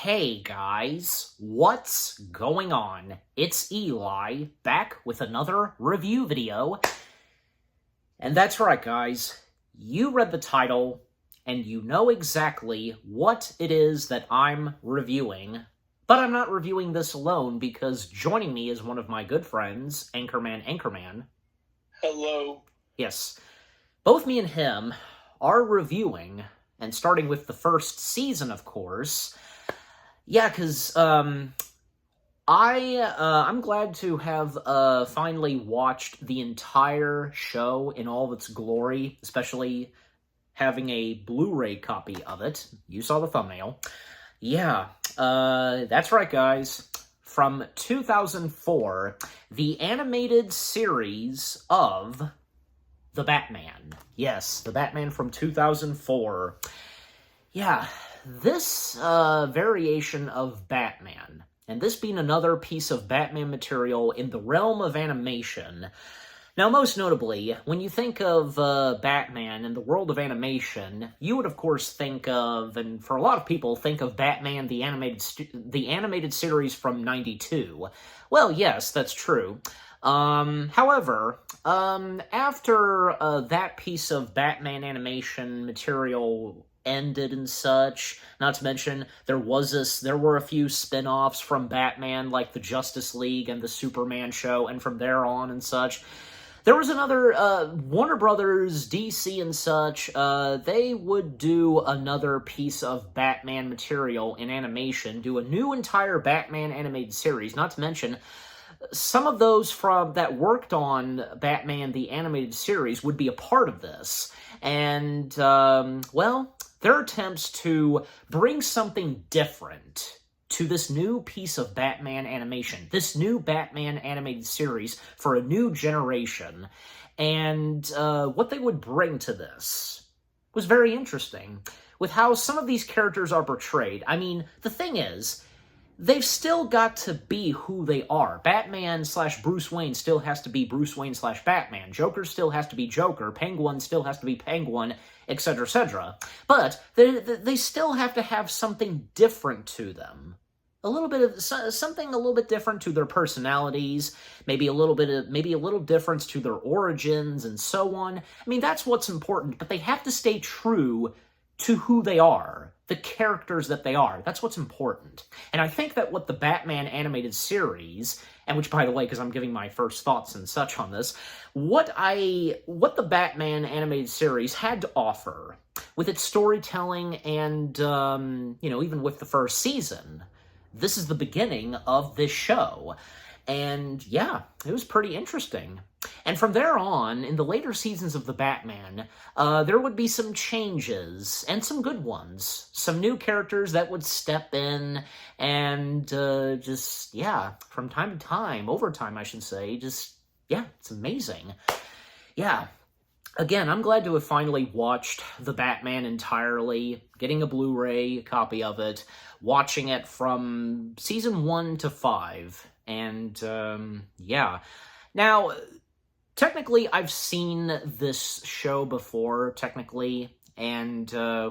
Hey guys, what's going on? It's Eli, back with another review video. And that's right guys, you read the title, and you know exactly what it is that I'm reviewing. But I'm not reviewing this alone, because joining me is one of my good friends, Anchorman. Hello. Yes, both me and him are reviewing, and starting with the first season, of course. Yeah, because I'm glad to have finally watched the entire show in all of its glory, especially having a Blu-ray copy of it. You saw the thumbnail. Yeah, that's right, guys. From 2004, the animated series of The Batman. Yes, The Batman from 2004. Yeah, this variation of Batman, and this being another piece of Batman material in the realm of animation. Now, most notably, when you think of Batman in the world of animation, you would of course think of, and for a lot of people, think of Batman the animated series from '92. Well, yes, that's true. However, after that piece of Batman animation material ended and such, not to mention there were a few spin-offs from Batman, like the Justice League and the Superman show, and from there on and such. There was another, Warner Brothers, DC and such, they would do another piece of Batman material in animation, do a new entire Batman animated series, not to mention some of those that worked on Batman the Animated Series would be a part of this. And, well, their attempts to bring something different to this new piece of Batman animation, this new Batman animated series for a new generation, and what they would bring to this was very interesting, with how some of these characters are portrayed. I mean, the thing is, they've still got to be who they are. Batman / Bruce Wayne still has to be Bruce Wayne / Batman. Joker still has to be Joker. Penguin still has to be Penguin, etc., etc. But they still have to have something different to them. A little bit of something a little bit different to their personalities, maybe a little difference to their origins and so on. I mean, that's what's important, but they have to stay true to who they are, the characters that they are. That's what's important. And I think that what the Batman animated series, and which, by the way, because I'm giving my first thoughts and such on this, what the Batman animated series had to offer with its storytelling and, even with the first season, this is the beginning of this show. And yeah, it was pretty interesting. And from there on, in the later seasons of The Batman, there would be some changes, and some good ones. Some new characters that would step in, and from time to time, over time I should say, it's amazing. Yeah. Again, I'm glad to have finally watched The Batman entirely, getting a Blu-ray copy of it, watching it from season 1 to 5, and, yeah. Now, technically, I've seen this show before, technically, and, I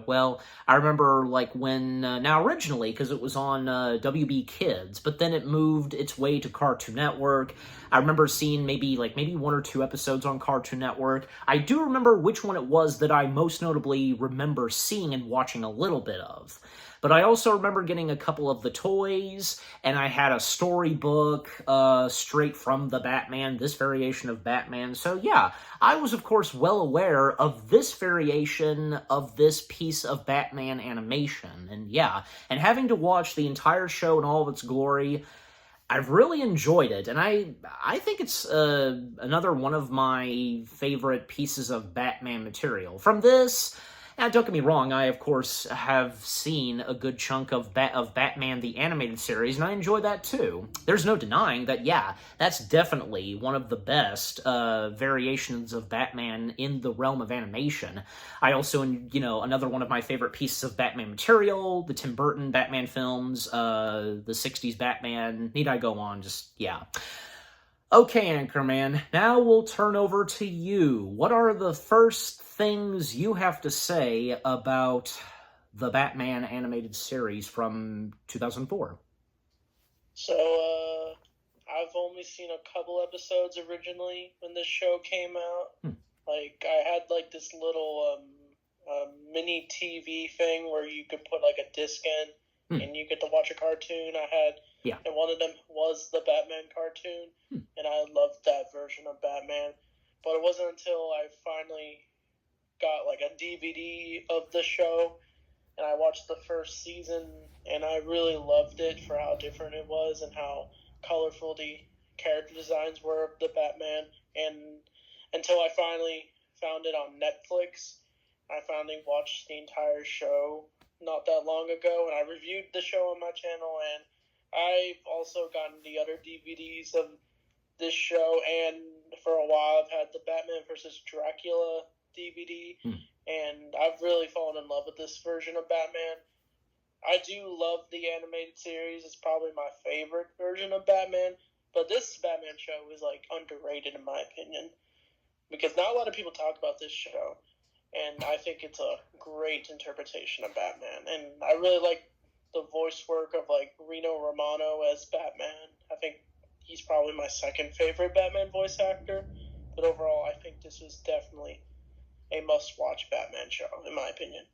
remember, now originally, because it was on WB Kids, but then it moved its way to Cartoon Network. I remember seeing maybe 1 or 2 episodes on Cartoon Network. I do remember which one it was that I most notably remember seeing and watching a little bit of. But I also remember getting a couple of the toys, and I had a storybook straight from the Batman, this variation of Batman. So yeah, I was of course well aware of this variation of this piece of Batman animation. And yeah, and having to watch the entire show in all of its glory, I've really enjoyed it, and I think it's another one of my favorite pieces of Batman material. From this, now, don't get me wrong, I, of course, have seen a good chunk of Batman the Animated Series, and I enjoy that too. There's no denying that, yeah, that's definitely one of the best variations of Batman in the realm of animation. I also, another one of my favorite pieces of Batman material, the Tim Burton Batman films, the 60s Batman, need I go on, yeah. Okay, Anchorman, now we'll turn over to you. What are the first things you have to say about the Batman animated series from 2004? So, I've only seen a couple episodes originally when this show came out. Like, I had, like, this little, mini TV thing where you could put, like, a disc in, and you get to watch a cartoon. I had, and one of them was the Batman cartoon, and I loved that version of Batman. But it wasn't until I finally got, like, a DVD of the show, and I watched the first season, and I really loved it for how different it was and how colorful the character designs were of the Batman. And until I finally found it on Netflix, I finally watched the entire show not that long ago, and I reviewed the show on my channel, and I've also gotten the other DVDs of this show, and for a while I've had the Batman vs. Dracula DVD, and I've really fallen in love with this version of Batman. I do love the animated series. It's probably my favorite version of Batman, but this Batman show is, like, underrated in my opinion, because not a lot of people talk about this show, and I think it's a great interpretation of Batman, and I really like the voice work of, like, Rino Romano as Batman. I think he's probably my second favorite Batman voice actor, but overall I think this is definitely a must-watch Batman show, in my opinion.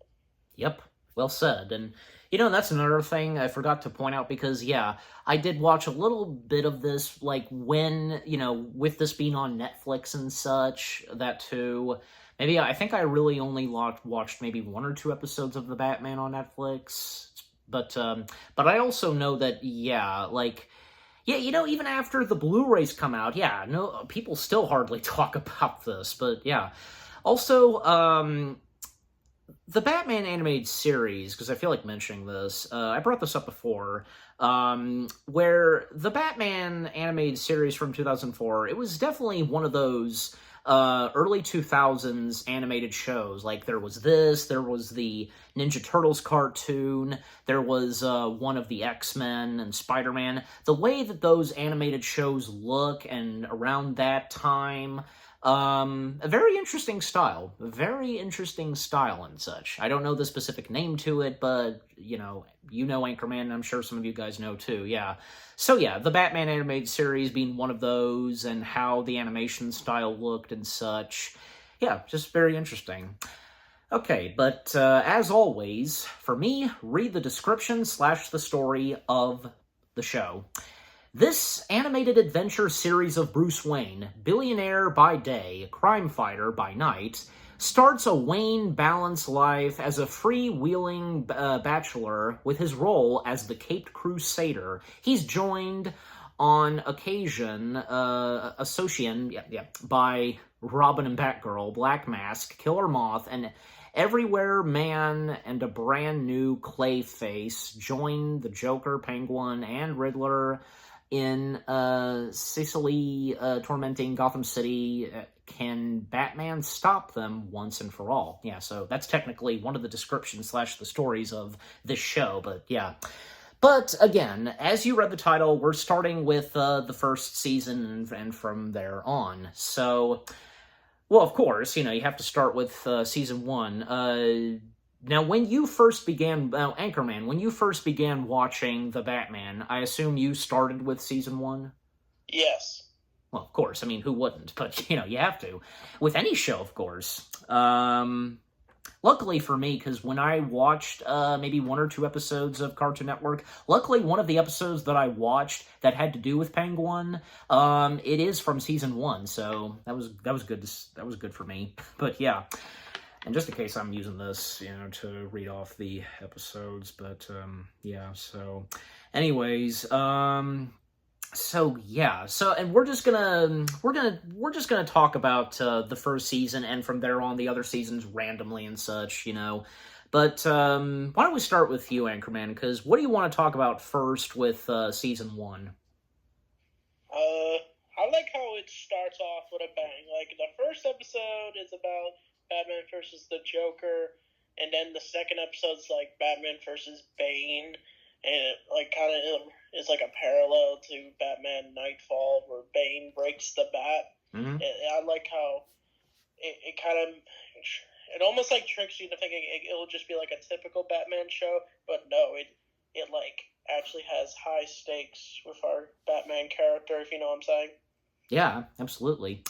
Yep, well said. And, that's another thing I forgot to point out, because, I did watch a little bit of this, like, when, with this being on Netflix and such, that too. Maybe, I think I really only watched maybe 1 or 2 episodes of The Batman on Netflix. But I also know that, even after the Blu-rays come out, no, people still hardly talk about this, but Also, the Batman animated series, because I feel like mentioning this, I brought this up before, where the Batman animated series from 2004, it was definitely one of those early 2000s animated shows. Like, there was the Ninja Turtles cartoon, there was one of the X-Men and Spider-Man. The way that those animated shows look, and around that time, a very interesting style and such. I don't know the specific name to it, but, Anchorman, and I'm sure some of you guys know too, So the Batman animated series being one of those, and how the animation style looked and such. Just very interesting. Okay, but as always, for me, read the description / the story of the show. This animated adventure series of Bruce Wayne, billionaire by day, crime fighter by night, starts a Wayne-balanced life as a freewheeling bachelor with his role as the Caped Crusader. He's joined on occasion, by Robin and Batgirl, Black Mask, Killer Moth, and Everywhere Man, and a brand new Clayface join the Joker, Penguin, and Riddler in Sicily, tormenting Gotham City. Can Batman stop them once and for all? So that's technically one of the descriptions / the stories of this show, but But again, as you read the title, we're starting with the first season and from there on. So, well, of course, you have to start with season 1. Now, when you first began, Anchorman, when you first began watching The Batman, I assume you started with season 1? Yes. Well, of course. I mean, who wouldn't? But, you have to. With any show, of course. Luckily for me, because when I watched maybe 1 or 2 episodes of Cartoon Network, luckily one of the episodes that I watched that had to do with Penguin, it is from season 1, so that was good. That was good for me. But and just in case I'm using this, to read off the episodes, but so anyways, and we're just gonna talk about the first season, and from there on the other seasons randomly and such, But why don't we start with you, Anchorman? Because what do you want to talk about first with season 1? I like how it starts off with a bang. Like, the first episode is about Batman versus the Joker, and then the second episode's like Batman versus Bane, and it, like, kind of is like a parallel to Batman Nightfall, where Bane breaks the bat. Mm-hmm. I like how it kind of it almost like tricks you to thinking it'll just be like a typical Batman show, but no, it like actually has high stakes with our Batman character, if you know what I'm saying. Yeah, absolutely.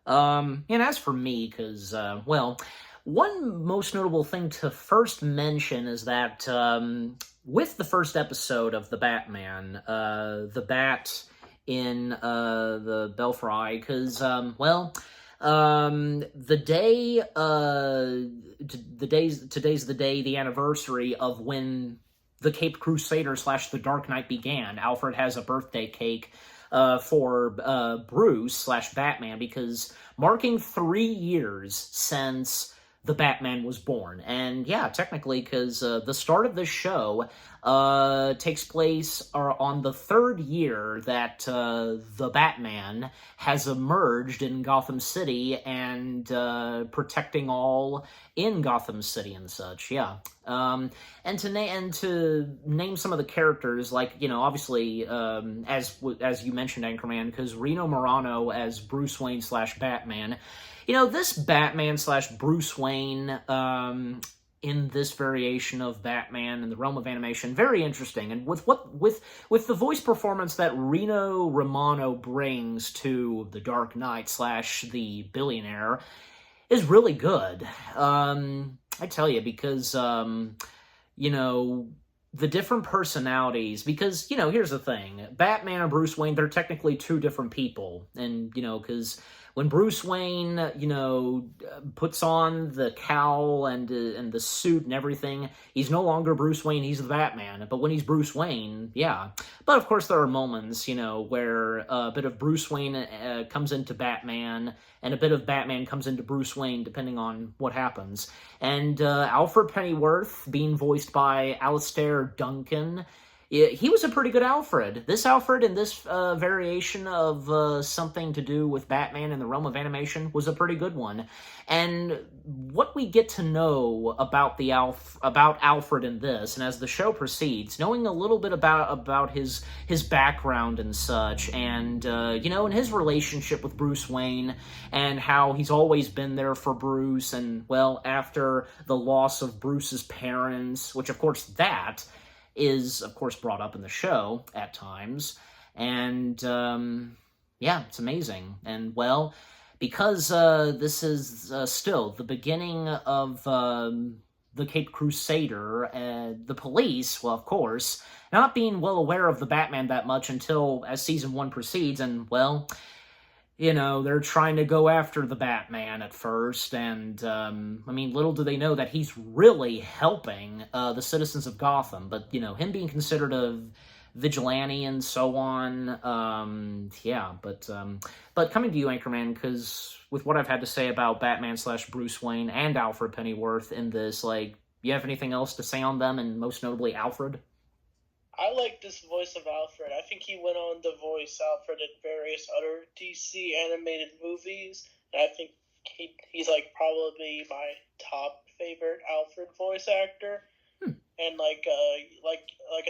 And as for me, because, well, one most notable thing to first mention is that with the first episode of The Batman, the Bat in the Belfry, because, well, today's the day, the anniversary of when the Caped Crusader / the Dark Knight began. Alfred has a birthday cake for Bruce / Batman, because marking 3 years since the Batman was born. And yeah, technically, because the start of this show takes place on the 3rd year that the Batman has emerged in Gotham City and protecting all in Gotham City and such. Yeah. And to name some of the characters, like, you know, obviously, as you mentioned, Anchorman, because Rino Morano as Bruce Wayne / Batman. You know, this Batman / Bruce Wayne in this variation of Batman in the realm of animation, very interesting. And with the voice performance that Rino Romano brings to the Dark Knight / the billionaire is really good. I tell you, because, you know, the different personalities, because, you know, here's the thing. Batman and Bruce Wayne, they're technically 2 different people. And, you know, because when Bruce Wayne, you know, puts on the cowl and the suit and everything, he's no longer Bruce Wayne, he's the Batman. But when he's Bruce Wayne, yeah. But, of course, there are moments, you know, where a bit of Bruce Wayne comes into Batman, and a bit of Batman comes into Bruce Wayne, depending on what happens. And Alfred Pennyworth, being voiced by Alistair Duncan, he was a pretty good Alfred. This Alfred in this variation of something to do with Batman in the realm of animation was a pretty good one. And what we get to know about about Alfred in this, and as the show proceeds, knowing a little bit about his background and such, and you know, and his relationship with Bruce Wayne, and how he's always been there for Bruce, and well, after the loss of Bruce's parents, which of course that is, of course, brought up in the show at times. And, yeah, it's amazing. And, well, because this is still the beginning of the Caped Crusader, the police, well, of course, not being well aware of the Batman that much until as Season 1 proceeds, and, well, you know, they're trying to go after the Batman at first, and, I mean, little do they know that he's really helping the citizens of Gotham, but, you know, him being considered a vigilante and so on, yeah, but coming to you, Anchorman, because with what I've had to say about Batman / Bruce Wayne and Alfred Pennyworth in this, like, you have anything else to say on them, and most notably Alfred? I like this voice of Alfred. I think he went on to voice Alfred in various other DC animated movies, and I think he's like probably my top favorite Alfred voice actor. And like I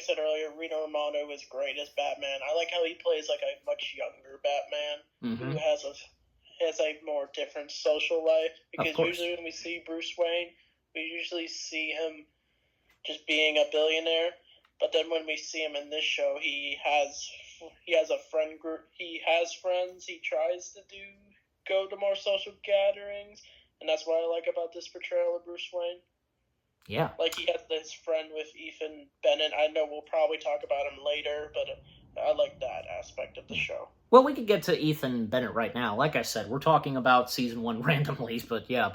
said earlier, Rino Romano is great as Batman. I like how he plays like a much younger Batman who has a more different social life, because usually when we see Bruce Wayne, we usually see him just being a billionaire. But then when we see him in this show, he has a friend group. He has friends. He tries to go to more social gatherings, and that's what I like about this portrayal of Bruce Wayne. Yeah. Like, he has this friend with Ethan Bennett. I know we'll probably talk about him later, but I like that aspect of the show. Well, we could get to Ethan Bennett right now. Like I said, we're talking about Season 1 randomly, but yeah.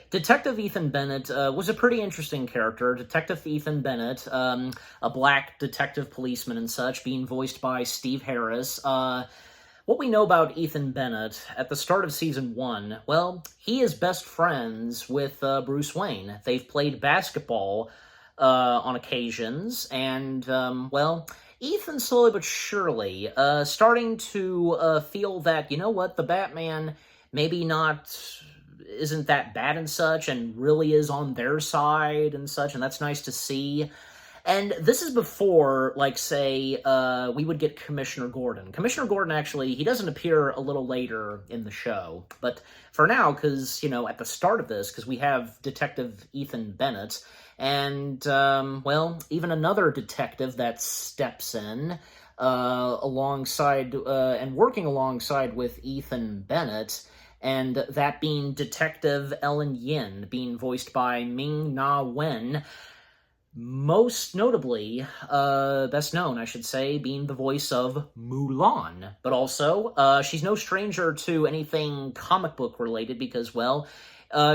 Detective Ethan Bennett was a pretty interesting character. Detective Ethan Bennett, a black detective policeman and such, being voiced by Steve Harris. What we know about Ethan Bennett at the start of Season 1, well, he is best friends with Bruce Wayne. They've played basketball on occasions, and, well, Ethan slowly but surely starting to feel that, you know what, the Batman maybe isn't that bad and such, and really is on their side and such, and that's nice to see. And this is before, like, say, we would get Commissioner Gordon. Commissioner Gordon, actually, he doesn't appear a little later in the show. But for now, because, at the start of this, because we have Detective Ethan Bennett, and, even another detective that steps in alongside, and working alongside with Ethan Bennett, and that being Detective Ellen Yin, being voiced by Ming-Na Wen, most notably, best known, I should say, being the voice of Mulan. But also, she's no stranger to anything comic book related because,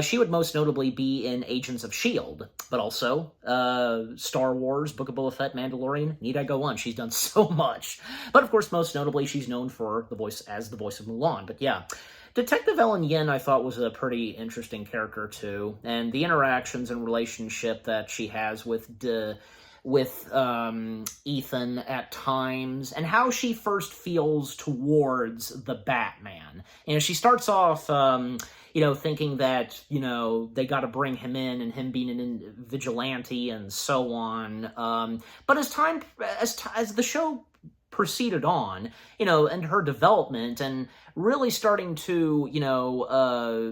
she would most notably be in Agents of S.H.I.E.L.D., but also Star Wars, Book of Boba Fett, Mandalorian. Need I go on? She's done so much. But of course, most notably, she's known for the voice of Mulan. But yeah, Detective Ellen Yin, I thought, was a pretty interesting character, too, and the interactions and relationship that she has with Ethan at times, and how she first feels towards the Batman. She starts off, thinking that, they got to bring him in, and him being a vigilante and so on. But as the show proceeded on, and her development, and really starting to,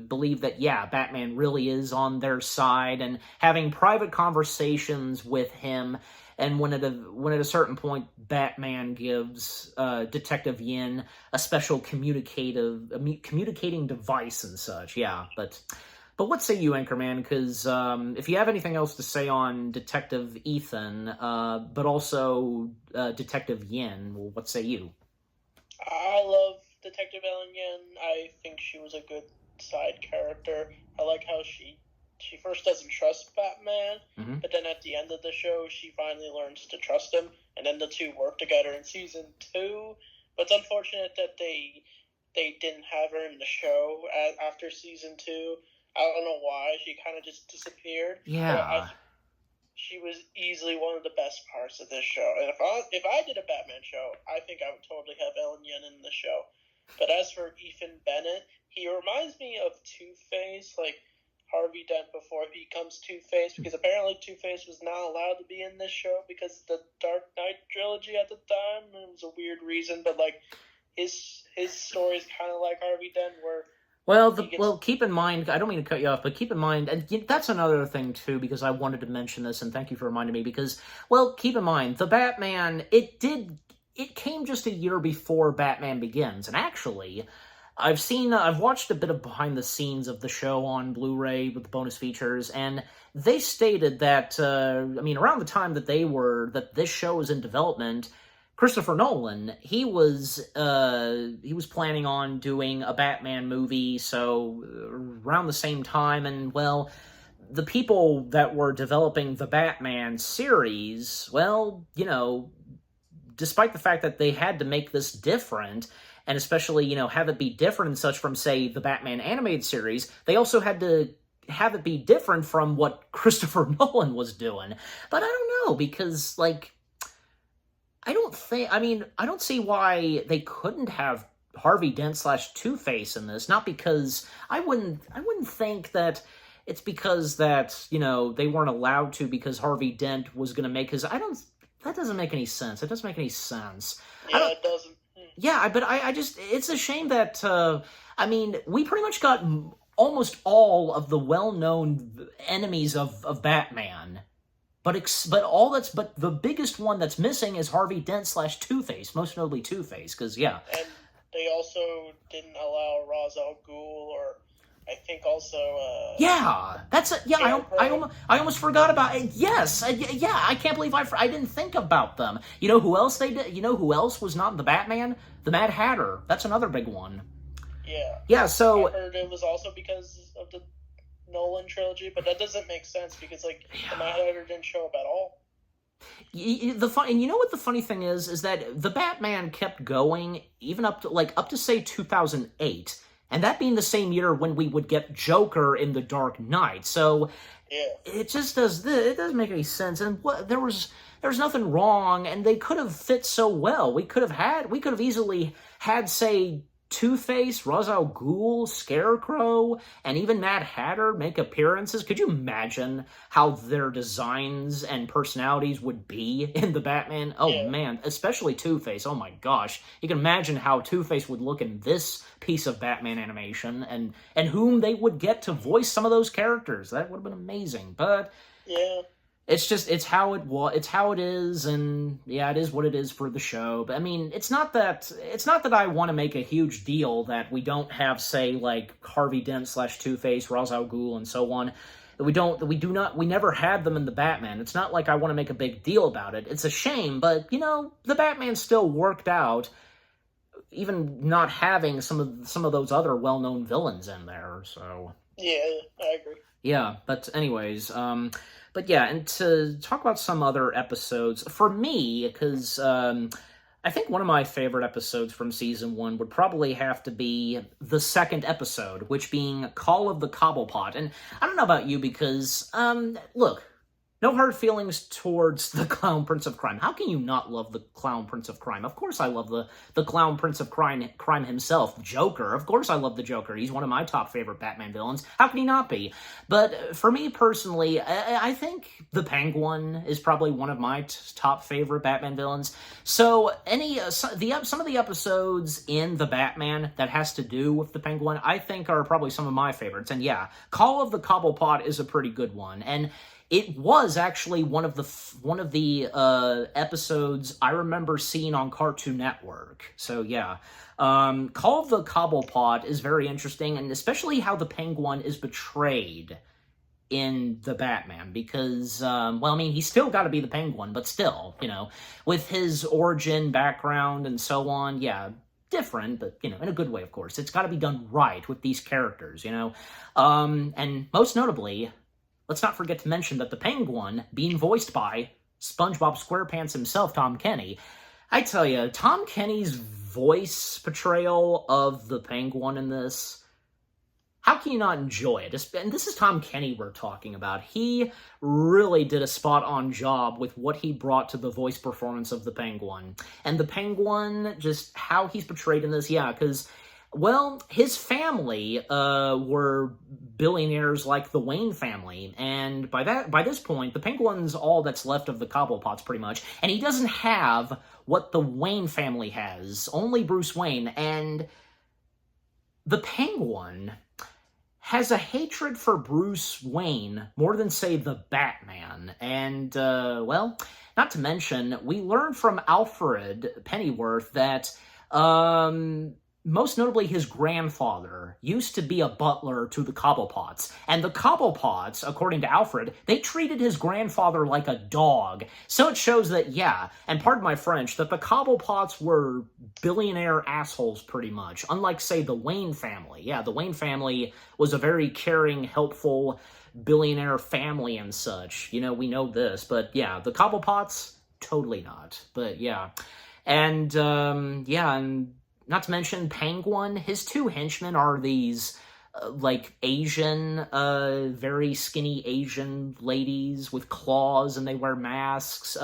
believe that, Batman really is on their side, and having private conversations with him, and when at a certain point, Batman gives Detective Yin a special communicating device and such, But what say you, Anchorman? Because if you have anything else to say on Detective Ethan, but also Detective Yin, well, what say you? I love Detective Ellen Yin. I think she was a good side character. I like how she first doesn't trust Batman, but then at the end of the show, she finally learns to trust him, and then the two work together in season 2. But it's unfortunate that they didn't have her in the show after season 2. I don't know why. She kind of just disappeared. Yeah. She was easily one of the best parts of this show. And if I did a Batman show, I think I would totally have Ellen Yin in the show. But as for Ethan Bennett, he reminds me of Two-Face, like Harvey Dent before he becomes Two-Face, because apparently Two-Face was not allowed to be in this show because of the Dark Knight trilogy at the time. It was a weird reason, but like his story is kind of like Harvey Dent, where keep in mind, I don't mean to cut you off, but keep in mind, and that's another thing, too, because I wanted to mention this, and thank you for reminding me, because, keep in mind, the Batman, it came just a year before Batman Begins, and actually, I've watched a bit of behind the scenes of the show on Blu-ray with the bonus features, and they stated that, around the time that this show was in development, Christopher Nolan, he was planning on doing a Batman movie, so around the same time, and, the people that were developing the Batman series, despite the fact that they had to make this different, and especially, have it be different and such from, say, the Batman animated series, they also had to have it be different from what Christopher Nolan was doing. But I don't know, because, I don't see why they couldn't have Harvey Dent / Two-Face in this. Not because I wouldn't think that it's because that, they weren't allowed to because Harvey Dent was going to make his. That doesn't make any sense. It doesn't make any sense. Yeah, it doesn't. Yeah, but I just, it's a shame that, we pretty much got almost all of the well-known enemies of Batman. But the biggest one that's missing is Harvey Dent / Two-Face, most notably Two-Face, because, And they also didn't allow Ra's al Ghul, or I think also, I almost forgot about it. Yes, I can't believe I didn't think about them. You know who else they did? You know who else was not in the Batman? The Mad Hatter. That's another big one. Yeah. Yeah, so I heard it was also because of the Nolan trilogy, but that doesn't make sense because the Mad Hatter didn't show up at all. And you know what the funny thing is that the Batman kept going even up to say 2008, and that being the same year when we would get Joker in The Dark Knight. So it just it doesn't make any sense. And there was nothing wrong, and they could have fit so well. We could have easily had, say, Two-Face, Ra's al Ghul, Scarecrow, and even Mad Hatter make appearances. Could you imagine how their designs and personalities would be in the Batman? Oh, man, especially Two-Face. Oh, my gosh. You can imagine how Two-Face would look in this piece of Batman animation, and whom they would get to voice some of those characters. That would have been amazing. But yeah. It's how it is, and yeah, it is what it is for the show. But I mean, it's not that I want to make a huge deal that we don't have, say, like Harvey Dent / Two-Face, Ra's al Ghul, and so on. We never had them in the Batman. It's not like I want to make a big deal about it. It's a shame, but the Batman still worked out, even not having some of those other well-known villains in there. So yeah, I agree. Yeah, but anyways, but yeah, and to talk about some other episodes, for me, because I think one of my favorite episodes from Season 1 would probably have to be the second episode, which being Call of the Cobblepot. And I don't know about you, because, look, no hard feelings towards the Clown Prince of Crime. How can you not love the Clown Prince of Crime? Of course I love the Clown Prince of Crime himself, Joker. Of course I love the Joker. He's one of my top favorite Batman villains. How can he not be? But for me personally, I think the Penguin is probably one of my top favorite Batman villains. So some of the episodes in the Batman that has to do with the Penguin, I think are probably some of my favorites. And yeah, Call of the Cobblepot is a pretty good one. And it was actually one of the episodes I remember seeing on Cartoon Network. So yeah, Call of the Cobblepot is very interesting, and especially how the Penguin is betrayed in the Batman, because, he's still got to be the Penguin, but still, with his origin, background, and so on, yeah, different, but, in a good way, of course. It's got to be done right with these characters, and most notably, let's not forget to mention that the Penguin, being voiced by SpongeBob SquarePants himself, Tom Kenny, I tell you, Tom Kenny's voice portrayal of the Penguin in this, how can you not enjoy it? And this is Tom Kenny we're talking about. He really did a spot-on job with what he brought to the voice performance of the Penguin. And the Penguin, just how he's portrayed in this, yeah, because, well, his family were billionaires like the Wayne family, and by this point, the Penguin's all that's left of the Cobblepots, pretty much, and he doesn't have what the Wayne family has, only Bruce Wayne, and the Penguin has a hatred for Bruce Wayne more than, say, the Batman, and, not to mention, we learned from Alfred Pennyworth that, most notably, his grandfather used to be a butler to the Cobblepots. And the Cobblepots, according to Alfred, they treated his grandfather like a dog. So it shows that, yeah, and pardon my French, that the Cobblepots were billionaire assholes, pretty much. Unlike, say, the Wayne family. Yeah, the Wayne family was a very caring, helpful, billionaire family and such. We know this. But, yeah, the Cobblepots, totally not. But, yeah. And, and not to mention Penguin, his two henchmen are these, Asian, very skinny Asian ladies with claws, and they wear masks.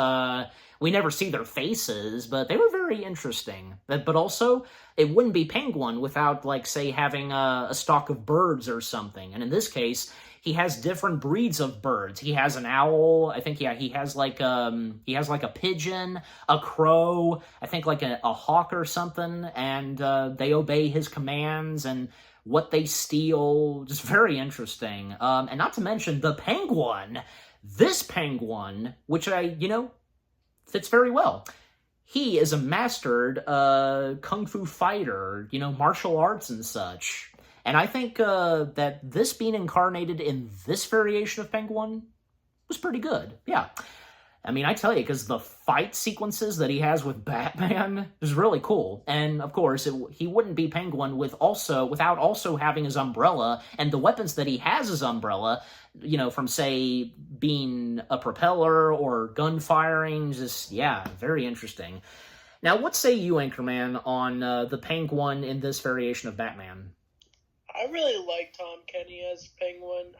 We never see their faces, but they were very interesting. But also, it wouldn't be Penguin without, say, having a stock of birds or something. And in this case, he has different breeds of birds. He has an owl. I think, yeah, he has like a pigeon, a crow, I think like a hawk or something, and they obey his commands and what they steal. Just very interesting. And not to mention the Penguin. This Penguin, which fits very well. He is a mastered kung fu fighter, martial arts and such. And I think that this being incarnated in this variation of Penguin was pretty good. Yeah. I mean, I tell you, because the fight sequences that he has with Batman is really cool. And, of course, he wouldn't be Penguin without also having his umbrella, and the weapons that he has his umbrella, from, say, being a propeller or gun firing, just, yeah, very interesting. Now, what say you, Anchorman, on the Penguin in this variation of Batman? I really like Tom Kenny as Penguin.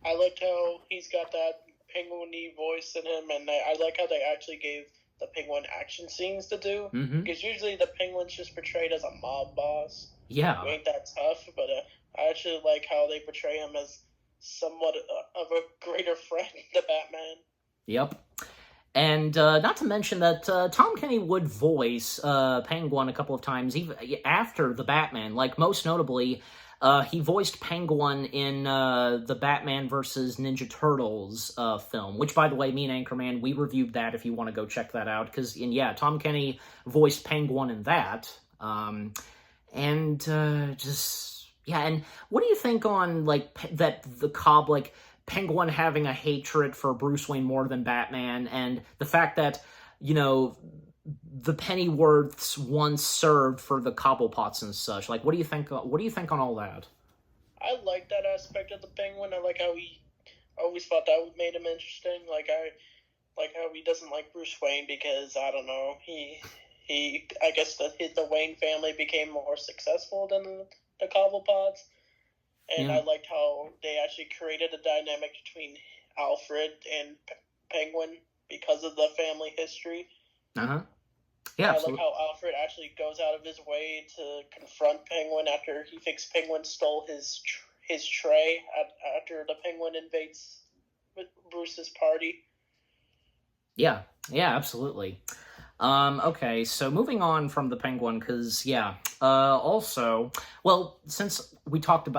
I like how he's got that penguin-y voice in him, and I like how they actually gave the Penguin action scenes to do. Mm-hmm. Because usually the Penguin's just portrayed as a mob boss. Yeah. He ain't that tough, but I actually like how they portray him as somewhat of a greater friend to Batman. Yep. And not to mention that Tom Kenny would voice Penguin a couple of times even after the Batman. Like, most notably, he voiced Penguin in the Batman vs. Ninja Turtles film, which, by the way, me and Anchorman, we reviewed that if you want to go check that out. Because, yeah, Tom Kenny voiced Penguin in that. And what do you think on, like, that the Cobb, like, Penguin having a hatred for Bruce Wayne more than Batman, and the fact that, you know, the Pennyworths once served for the Cobblepots and such? Like, what do you think on all that? I like that aspect of the Penguin. I like how he always thought that made him interesting. Like, I like how he doesn't like Bruce Wayne because, I don't know, I guess the Wayne family became more successful than the Cobblepots. And I liked how they actually created a dynamic between Alfred and Penguin because of the family history. Uh-huh. Yeah, I like how Alfred actually goes out of his way to confront Penguin after he thinks Penguin stole his tray after the Penguin invades Bruce's party. Yeah, absolutely. Okay, so moving on from the Penguin, because, also, well, since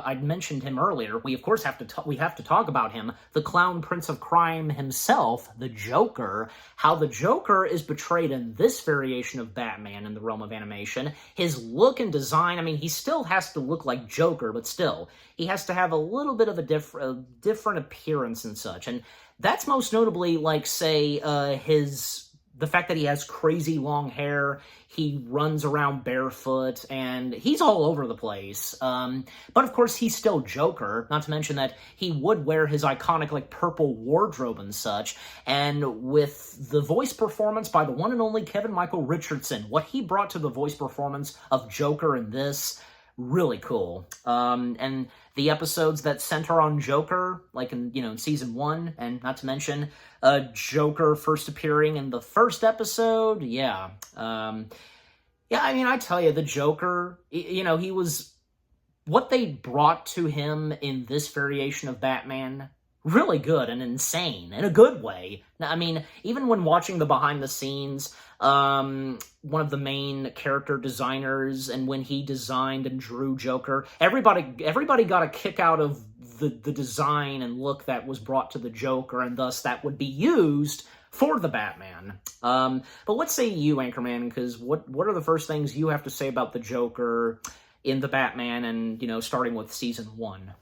I mentioned him earlier, we of course have to talk about him, the Clown Prince of Crime himself, the Joker, how the Joker is portrayed in this variation of Batman in the realm of animation. His look and design, I mean, he still has to look like Joker, but still, he has to have a little bit of a different appearance and such, and that's most notably, like, say, the fact that he has crazy long hair, he runs around barefoot, and he's all over the place. But of course, he's still Joker, not to mention that he would wear his iconic, like, purple wardrobe and such. And with the voice performance by the one and only Kevin Michael Richardson, what he brought to the voice performance of Joker in this, really cool. And the episodes that center on Joker, like in season 1, and not to mention Joker first appearing in the first episode, I mean, I tell you, the Joker, he was, what they brought to him in this variation of Batman, really good and insane in a good way. I mean, even when watching the behind the scenes, one of the main character designers, and when he designed and drew Joker, everybody got a kick out of the design and look that was brought to the Joker, and thus that would be used for the Batman. But what say you, Anchorman? Because what are the first things you have to say about the Joker in the Batman, and starting with season 1?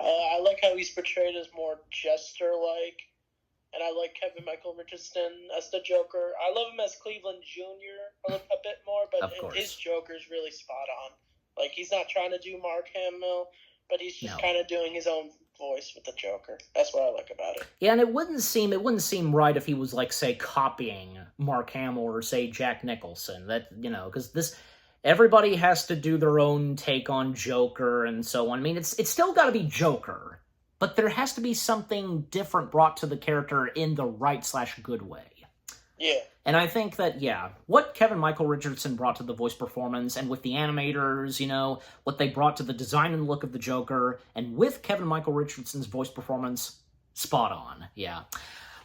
I like how he's portrayed as more jester-like, and I like Kevin Michael Richardson as the Joker. I love him as Cleveland Jr. a bit more, but his Joker's really spot on. Like, he's not trying to do Mark Hamill, but he's just kind of doing his own voice with the Joker. That's what I like about it. Yeah, and it wouldn't seem right if he was, like, say, copying Mark Hamill or, say, Jack Nicholson. That, because this... Everybody has to do their own take on Joker and so on. I mean, it's still got to be Joker, but there has to be something different brought to the character in the right/good way. Yeah. And I think that, what Kevin Michael Richardson brought to the voice performance, and with the animators, what they brought to the design and look of the Joker, and with Kevin Michael Richardson's voice performance, spot on, yeah.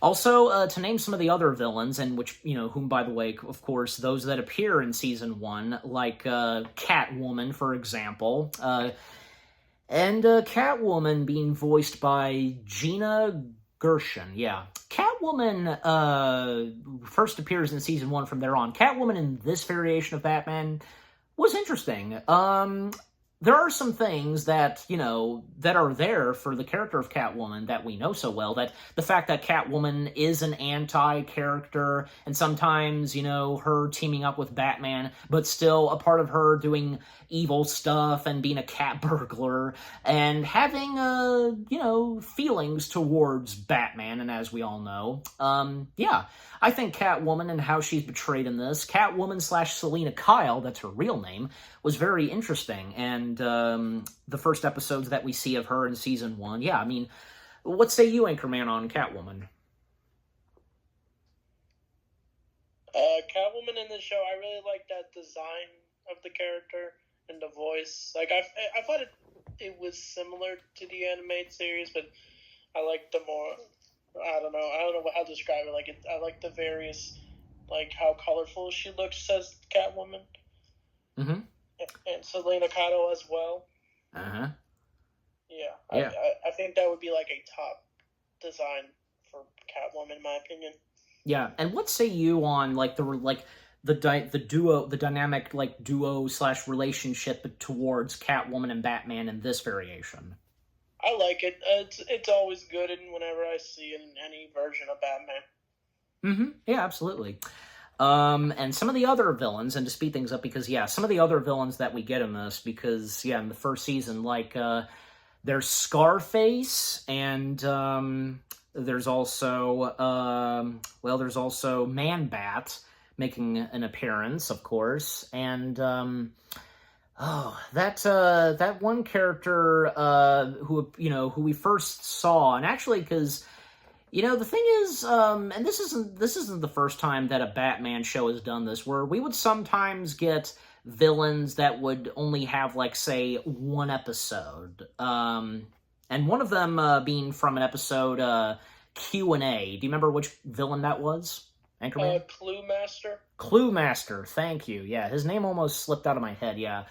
Also, to name some of the other villains, and which, whom, by the way, of course, those that appear in Season 1, like Catwoman, for example, and Catwoman being voiced by Gina Gershon, Catwoman first appears in Season 1 from there on. Catwoman in this variation of Batman was interesting. There are some things that, that are there for the character of Catwoman that we know so well, that the fact that Catwoman is an anti-character, and sometimes, her teaming up with Batman, but still a part of her doing evil stuff and being a cat burglar, and having, feelings towards Batman, and as we all know, I think Catwoman and how she's portrayed in this, Catwoman/Selina Kyle, that's her real name, was very interesting, and the first episodes that we see of her in Season 1, I mean, what say you, Anchorman, on Catwoman? Catwoman in the show, I really like that design of the character and the voice. Like I thought it was similar to the animated series, but I like the more. I don't know how to describe it. Like I like the various, like how colorful she looks as Catwoman. Mm-hmm. And Selena Kyle as well. Uh-huh. Yeah. I think that would be like a top design for Catwoman, in my opinion. Yeah, and what say you on like the dynamic like duo / relationship towards Catwoman and Batman in this variation? I like it. It's always good, and whenever I see in any version of Batman. Mm-hmm. Yeah, absolutely. And some of the other villains, and to speed things up, because some of the other villains that we get in this, because in the first season, like there's Scarface, and there's also Man-Bat making an appearance, of course, and that one character who we first saw, and actually because. The thing is, and this isn't the first time that a Batman show has done this, where we would sometimes get villains that would only have, like, say, one episode. And one of them being from an episode, Q&A. Do you remember which villain that was, Anchorman? Clue Master. Clue Master, thank you. Yeah, his name almost slipped out of my head, yeah.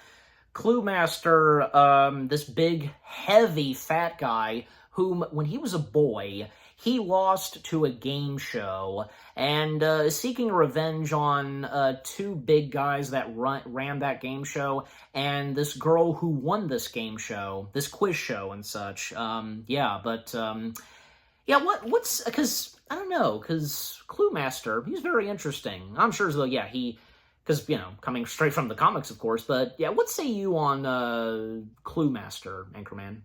Clue Master, this big, heavy, fat guy, whom, when he was a boy, he lost to a game show, and is seeking revenge on two big guys that ran that game show, and this girl who won this game show, this quiz show and such. What's, because, I don't know, because Clue Master, he's very interesting. I'm sure as though, because, coming straight from the comics, of course, but, what say you on Clue Master, Anchorman?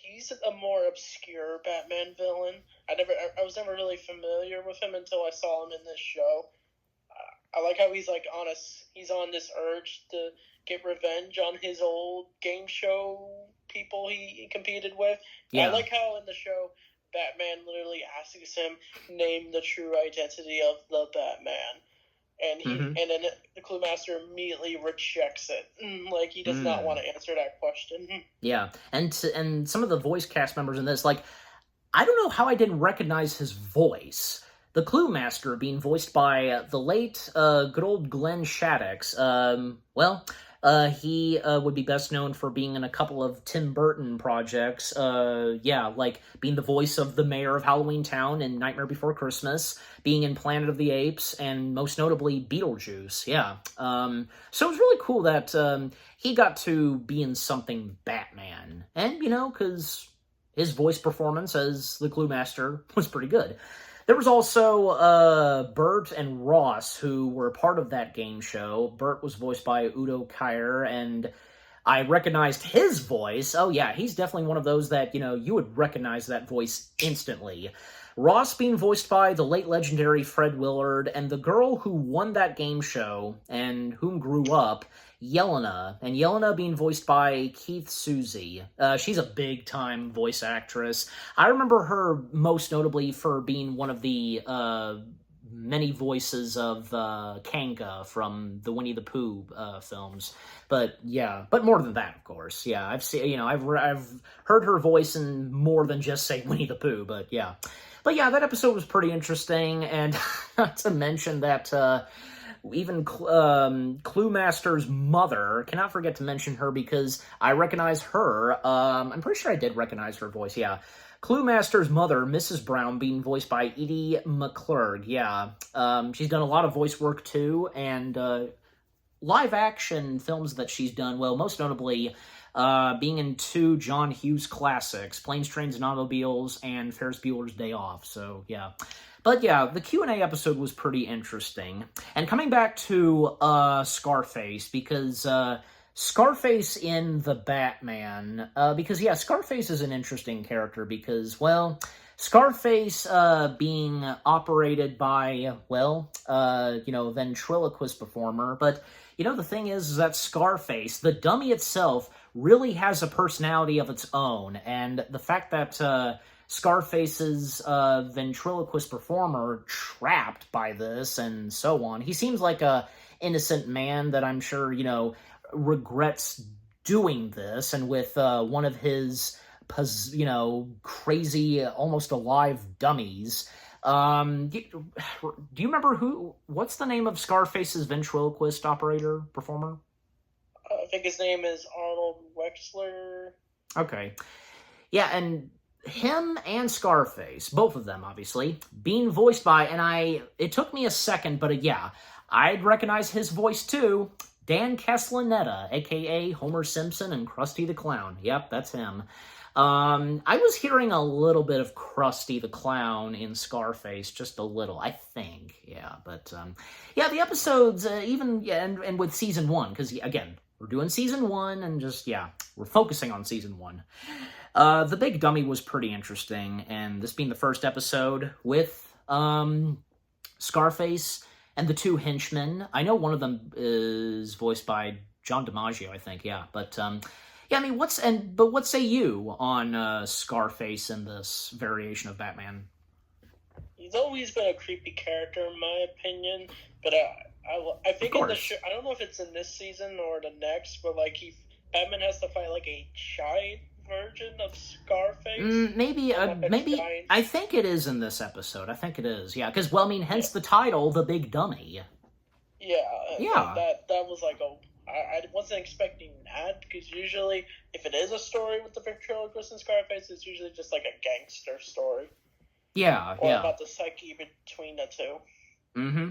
He's a more obscure Batman villain. I was never really familiar with him until I saw him in this show. I like how he's on this urge to get revenge on his old game show people he competed with. Yeah. I like how in the show Batman literally asks him name the true identity of the Batman. And and then the Clue Master immediately rejects it. Like, he does not want to answer that question. Yeah, and some of the voice cast members in this, like, I don't know how I didn't recognize his voice. The Clue Master being voiced by the late, good old Glenn Shaddix. He would be best known for being in a couple of Tim Burton projects. Like being the voice of the mayor of Halloween Town in Nightmare Before Christmas, being in Planet of the Apes, and most notably Beetlejuice. Yeah. So it was really cool that he got to be in something Batman. And, because his voice performance as the Clue Master was pretty good. There was also Bert and Ross, who were part of that game show. Bert was voiced by Udo Kier, and I recognized his voice. Oh, yeah, he's definitely one of those that, you would recognize that voice instantly. Ross being voiced by the late legendary Fred Willard, and the girl who won that game show and whom grew up, Yelena, and Yelena being voiced by Keith Suzy. She's a big-time voice actress. I remember her most notably for being one of the many voices of Kanga from the Winnie the Pooh films. But more than that, of course. Yeah, I've seen, I've heard her voice in more than just, say, Winnie the Pooh, but yeah. But yeah, that episode was pretty interesting, and not to mention that even Clue Master's mother, cannot forget to mention her because I recognize her. I'm pretty sure I did recognize her voice, yeah. Clue Master's mother, Mrs. Brown, being voiced by Edie McClurg, yeah. She's done a lot of voice work too, and live-action films that she's done, well, most notably being in two John Hughes classics, Planes, Trains, and Automobiles, and Ferris Bueller's Day Off, so yeah. But yeah, the Q&A episode was pretty interesting. And coming back to Scarface, because Scarface in the Batman, because Scarface is an interesting character because, well, Scarface being operated by, ventriloquist performer, but, the thing is that Scarface, the dummy itself, really has a personality of its own, and the fact that Scarface's ventriloquist performer trapped by this and so on. He seems like a innocent man that I'm sure, regrets doing this, and with one of his, crazy, almost alive dummies. Do you remember what's the name of Scarface's ventriloquist operator, performer? I think his name is Arnold Wexler. Okay. Yeah, and him and Scarface, both of them, obviously, being voiced by, and it took me a second, but yeah, I'd recognize his voice too. Dan Castellaneta, a.k.a. Homer Simpson and Krusty the Clown. Yep, that's him. I was hearing a little bit of Krusty the Clown in Scarface, just a little, I think. Yeah, but, the episodes, and with Season 1, because, again, we're doing Season 1, and we're focusing on Season 1. The Big Dummy was pretty interesting, and this being the first episode with, Scarface and the two henchmen. I know one of them is voiced by John DiMaggio, I think, yeah, but, what say you on Scarface in this variation of Batman? He's always been a creepy character, in my opinion, but I think in the show, I don't know if it's in this season or the next, but Batman has to fight a giant version of Scarface. Maybe. I think it is in this episode. I think it is. Yeah, because hence the title, The Big Dummy. Yeah. That was I wasn't expecting that, because usually if it is a story with the ventriloquist and Scarface, it's usually just a gangster story. Yeah. Or about the psyche between the two. Mm-hmm.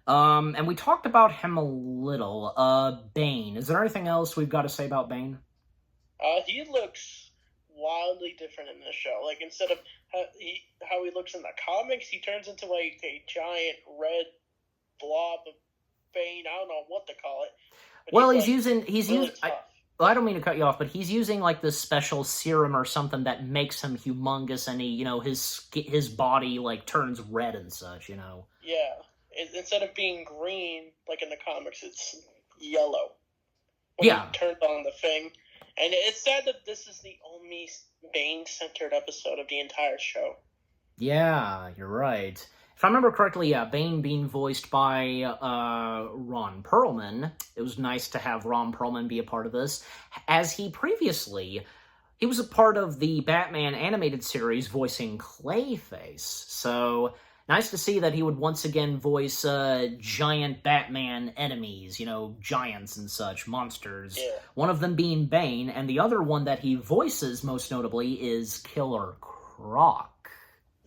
And we talked about him a little. Bane. Is there anything else we've got to say about Bane? He looks wildly different in this show. Instead of how he looks in the comics, he turns into a giant red blob of Bane. I don't know what to call it. Well, he's using. I don't mean to cut you off, but he's using this special serum or something that makes him humongous, and his body turns red and such. Yeah. Instead of being green in the comics, it's yellow. When he turned on the thing. And it's sad that this is the only Bane-centered episode of the entire show. Yeah, you're right. If I remember correctly, Bane being voiced by Ron Perlman. It was nice to have Ron Perlman be a part of this, as he was a part of the Batman animated series voicing Clayface. So nice to see that he would once again voice giant Batman enemies, giants and such, monsters. Yeah. One of them being Bane, and the other one that he voices most notably is Killer Croc.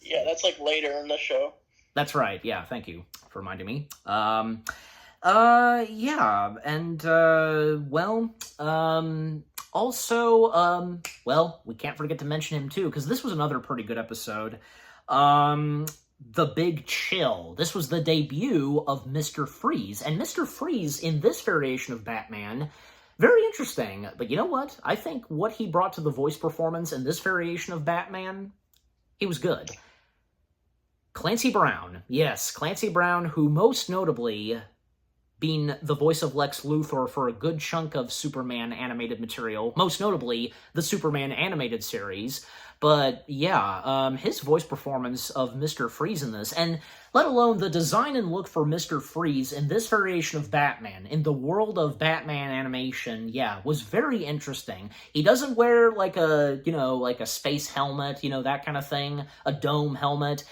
Yeah, that's like later in the show. That's right. Yeah, thank you for reminding me. Also, we can't forget to mention him too, because this was another pretty good episode. The Big Chill. This was the debut of Mr. Freeze, and Mr. Freeze in this variation of Batman, very interesting. But you know what? I think what he brought to the voice performance in this variation of Batman, he was good. Clancy Brown. Yes, Clancy Brown, who most notably being the voice of Lex Luthor for a good chunk of Superman animated material, most notably the Superman animated series. But yeah, his voice performance of Mr. Freeze in this, and let alone the design and look for Mr. Freeze in this variation of Batman, in the world of Batman animation, was very interesting. He doesn't wear like a space helmet, that kind of thing, a dome helmet.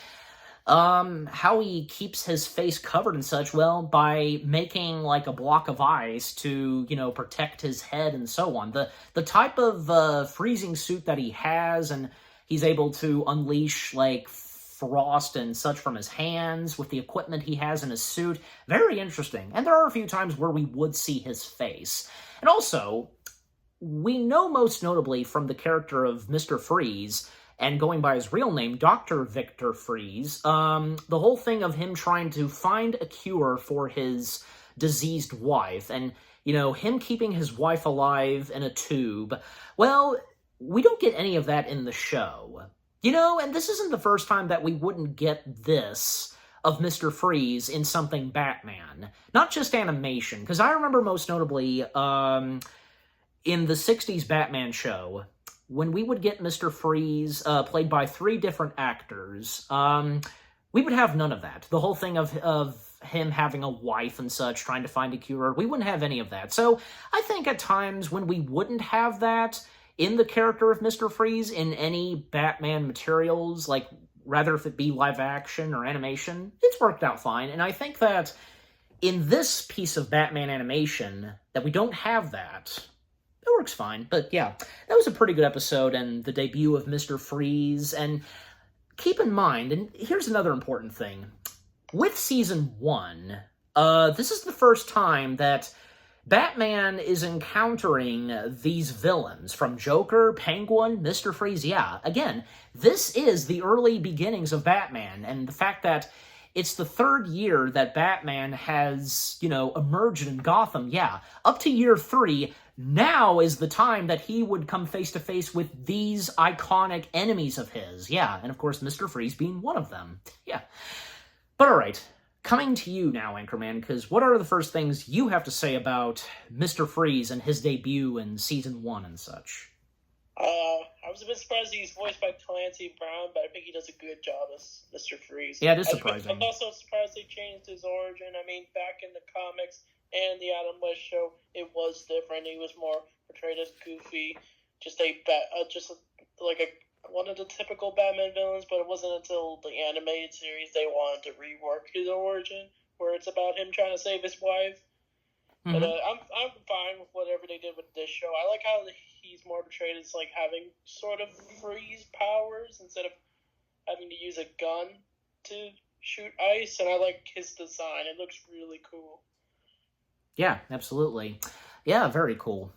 How he keeps his face covered and such, well, by making a block of ice to, protect his head and so on. The type of freezing suit that he has, and he's able to unleash frost and such from his hands with the equipment he has in his suit. Very interesting. And there are a few times where we would see his face. And also, we know most notably from the character of Mr. Freeze, and going by his real name, Dr. Victor Freeze, the whole thing of him trying to find a cure for his diseased wife, and, him keeping his wife alive in a tube. Well, we don't get any of that in the show. And this isn't the first time that we wouldn't get this of Mr. Freeze in something Batman. Not just animation, because I remember most notably, in the 60s Batman show, when we would get Mr. Freeze, played by 3 different actors, we would have none of that. The whole thing of him having a wife and such, trying to find a cure, we wouldn't have any of that. So I think at times when we wouldn't have that in the character of Mr. Freeze in any Batman materials, like rather if it be live action or animation, it's worked out fine. And I think that in this piece of Batman animation, that we don't have that, it works fine. But yeah, that was a pretty good episode, and the debut of Mr. Freeze. And keep in mind, and here's another important thing, with Season 1, this is the first time that Batman is encountering these villains, from Joker, Penguin, Mr. Freeze. Yeah, again, this is the early beginnings of Batman, and the fact that it's the 3rd year that Batman has, emerged in Gotham. Yeah, up to year 3, now is the time that he would come face to face with these iconic enemies of his. Yeah, and of course, Mr. Freeze being one of them. Yeah. But alright, coming to you now, Anchorman, because what are the first things you have to say about Mr. Freeze and his debut in Season 1 and such? I was a bit surprised he's voiced by Clancy Brown, but I think he does a good job as Mr. Freeze. Yeah, it is surprising. I'm also surprised they changed his origin. I mean, back in the comics and the Adam West show, it was different. He was more portrayed as goofy, just one of the typical Batman villains, but it wasn't until the animated series they wanted to rework his origin, where it's about him trying to save his wife. Mm-hmm. But I'm fine with whatever they did with this show. I like how he's more portrayed as like having sort of freeze powers instead of having to use a gun to shoot ice, and I like his design. It looks really cool. Yeah, absolutely. Yeah, very cool.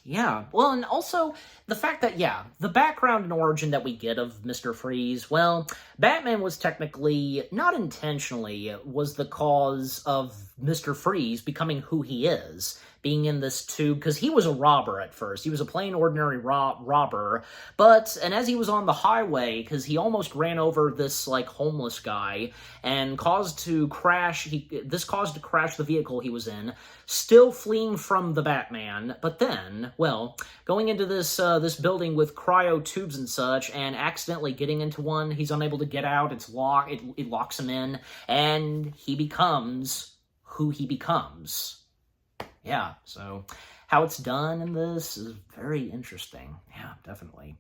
Yeah. Well, and also the fact that, the background and origin that we get of Mr. Freeze, well, Batman was technically, not intentionally, was the cause of Mr. Freeze becoming who he is, being in this tube, because he was a robber at first. He was a plain, ordinary robber, and as he was on the highway, because he almost ran over this, homeless guy, and caused to crash the vehicle he was in, still fleeing from the Batman, but then, going into this building with cryo tubes and such, and accidentally getting into one, he's unable to get out, it locks him in, and he becomes who he becomes. Yeah, so how it's done in this is very interesting. Yeah, definitely.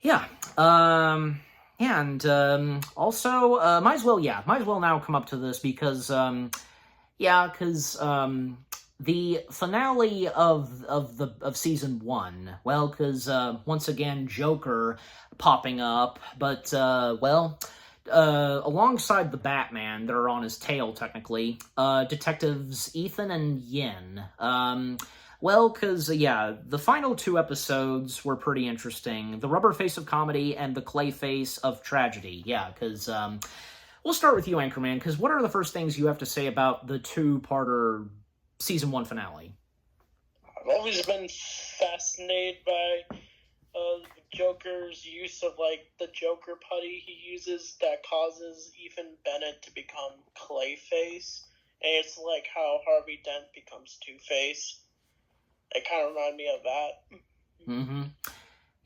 Yeah, and also, might as well now come up to this because, the finale of Season 1, because, once again, Joker popping up, but, alongside the Batman that are on his tail, technically, detectives Ethan and Yin. The final 2 episodes were pretty interesting. The Rubber Face of Comedy and the Clay Face of Tragedy. Yeah, because, we'll start with you, Anchorman, because what are the first things you have to say about the 2-parter Season 1 finale? I've always been fascinated by Joker's use of, the Joker putty he uses that causes Ethan Bennett to become Clayface. And it's like how Harvey Dent becomes Two-Face. It kind of reminded me of that. Mm-hmm.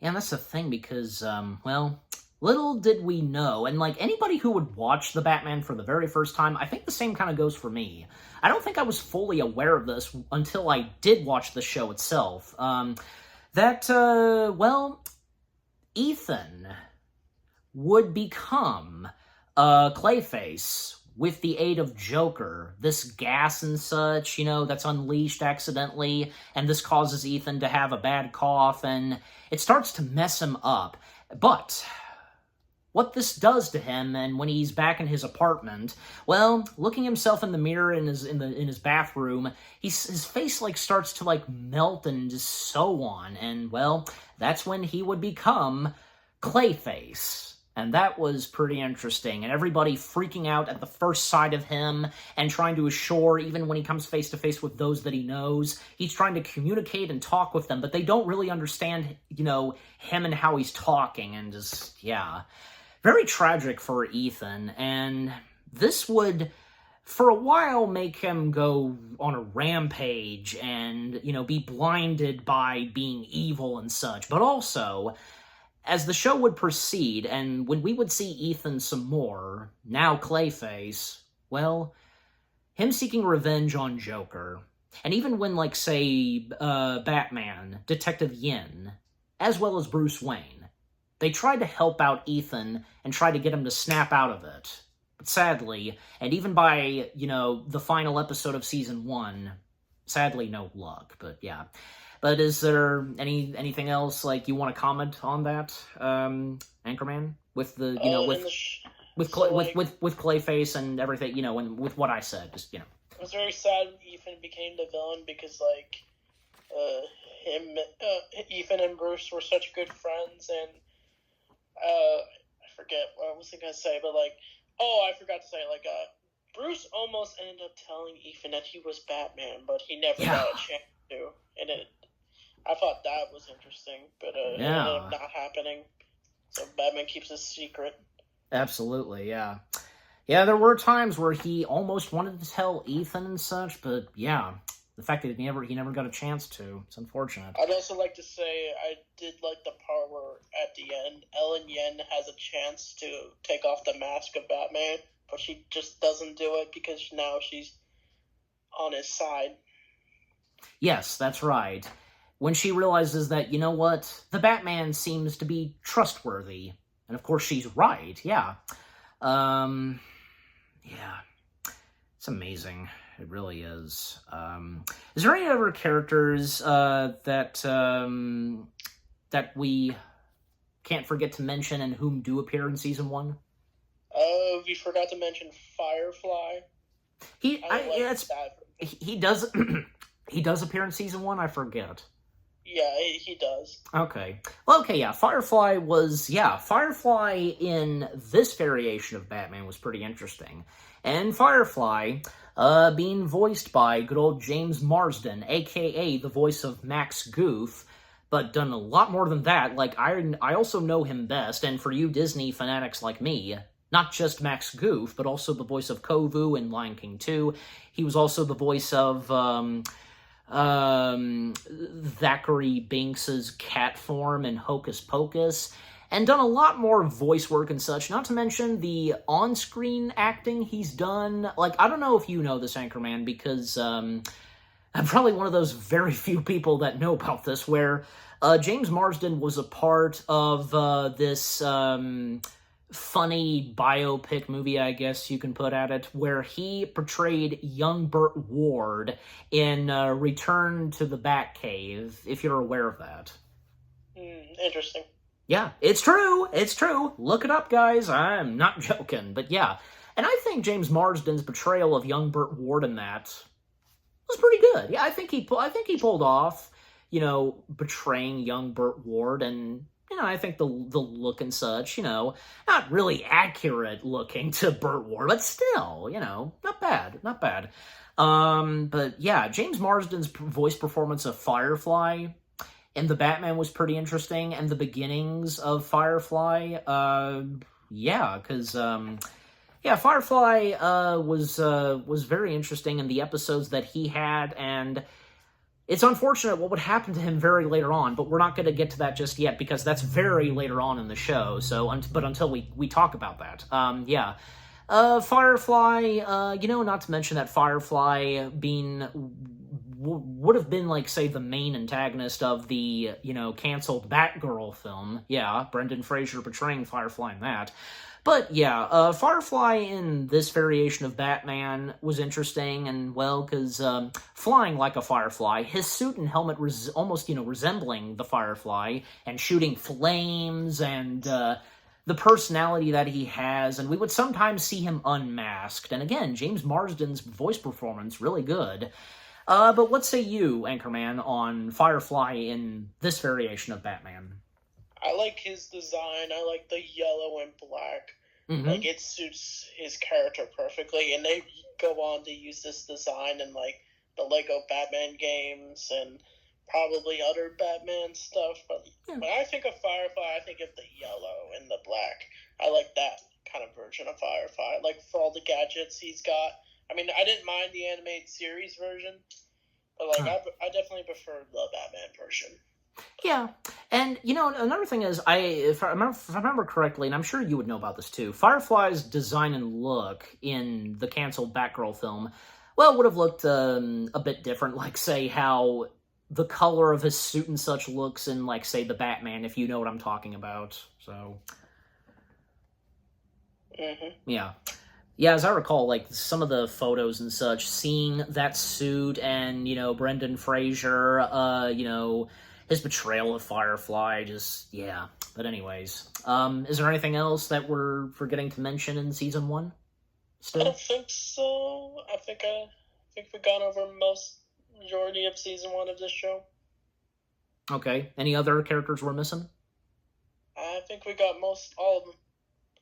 Yeah, and that's the thing, because, little did we know, and, anybody who would watch The Batman for the very first time, I think the same kind of goes for me. I don't think I was fully aware of this until I did watch the show itself. Ethan would become Clayface with the aid of Joker. This gas and such, that's unleashed accidentally, and this causes Ethan to have a bad cough, and it starts to mess him up. But what this does to him, and when he's back in his apartment, looking himself in the mirror in his bathroom, his face starts to melt and just so on, and that's when he would become Clayface. And that was pretty interesting, and everybody freaking out at the first sight of him and trying to assure, even when he comes face to face with those that he knows, he's trying to communicate and talk with them, but they don't really understand, him and how he's talking, and just, very tragic for Ethan. And this would for a while make him go on a rampage and, be blinded by being evil and such. But also, as the show would proceed, and when we would see Ethan some more, now Clayface, well, him seeking revenge on Joker, and even when, like, say, Batman, Detective Yin, as well as Bruce Wayne, they tried to help out Ethan and try to get him to snap out of it. But sadly, and even by, the final episode of Season 1, sadly, no luck, but yeah. But is there anything else, like, you want to comment on that, Anchorman? With the, with Clayface and everything, and with what I said, just, It was very sad when Ethan became the villain because, like, Ethan and Bruce were such good friends, and, I forget what I was going to say, but, like, I forgot to say, like, Bruce almost ended up telling Ethan that he was Batman, but he never got a chance to, and I thought that was interesting, but it ended up not happening. So Batman keeps his secret. Absolutely, yeah. Yeah, there were times where he almost wanted to tell Ethan and such, but yeah, the fact that he never got a chance to, it's unfortunate. I'd also like to say I did like the part where at the end, Ellen Yen has a chance to take off the mask of Batman, but she just doesn't do it because now she's on his side. Yes, that's right. When she realizes that, the Batman seems to be trustworthy. And of course she's right, yeah. Yeah. It's amazing. It really is. Is there any other characters that we can't forget to mention and whom do appear in Season 1? We forgot to mention Firefly. He does he does appear in Season 1, I forget. Yeah, he does. Okay. Well, okay, yeah. Firefly in this variation of Batman was pretty interesting. And Firefly, being voiced by good old James Marsden, a.k.a. the voice of Max Goof, but done a lot more than that. Like, I also know him best, and for you Disney fanatics like me, not just Max Goof, but also the voice of Kovu in Lion King 2. He was also the voice of Zachary Binks's cat form in Hocus Pocus, and done a lot more voice work and such, not to mention the on-screen acting he's done. Like, I don't know if you know this, Anchorman, because I'm probably one of those very few people that know about this, where James Marsden was a part of this funny biopic movie, I guess you can put at it, where he portrayed young Burt Ward in Return to the Batcave, if you're aware of that. Interesting. Yeah, it's true. It's true. Look it up, guys. I'm not joking. But yeah, and I think James Marsden's portrayal of young Burt Ward in that was pretty good. Yeah, I think he pulled off, portraying young Burt Ward, and I think the look and such, not really accurate looking to Burt Ward, but still, not bad. But yeah, James Marsden's voice performance of Firefly and the Batman was pretty interesting, and the beginnings of Firefly, because Firefly was very interesting in the episodes that he had, and it's unfortunate what would happen to him very later on, but we're not going to get to that just yet, because that's very later on in the show, but until we talk about that. Firefly, not to mention that Firefly would have been, like, say, the main antagonist of the, canceled Batgirl film. Yeah, Brendan Fraser portraying Firefly in that. But yeah, Firefly in this variation of Batman was interesting, and well, because flying like a Firefly, his suit and helmet almost, resembling the Firefly, and shooting flames, and the personality that he has, and we would sometimes see him unmasked. And again, James Marsden's voice performance, really good. But what say you, Anchorman, on Firefly in this variation of Batman? I like his design. I like the yellow and black. Mm-hmm. Like, it suits his character perfectly. And they go on to use this design in, like, the Lego Batman games and probably other Batman stuff. But when I think of Firefly, I think of the yellow and the black. I like that kind of version of Firefly. Like, for all the gadgets he's got, I mean, I didn't mind the animated series version, but like I definitely preferred the Batman version. Yeah, and another thing is, if I remember correctly, and I'm sure you would know about this too, Firefly's design and look in the canceled Batgirl film, well, would have looked a bit different. Like, say, how the color of his suit and such looks in, like, say, the Batman, if you know what I'm talking about. So, yeah. Yeah, as I recall, like, some of the photos and such, seeing that suit and, Brendan Fraser, his betrayal of Firefly, yeah. But anyways, is there anything else that we're forgetting to mention in Season 1? Still? I don't think so. I think we've gone over majority of Season 1 of this show. Okay. Any other characters we're missing? I think we got all of them.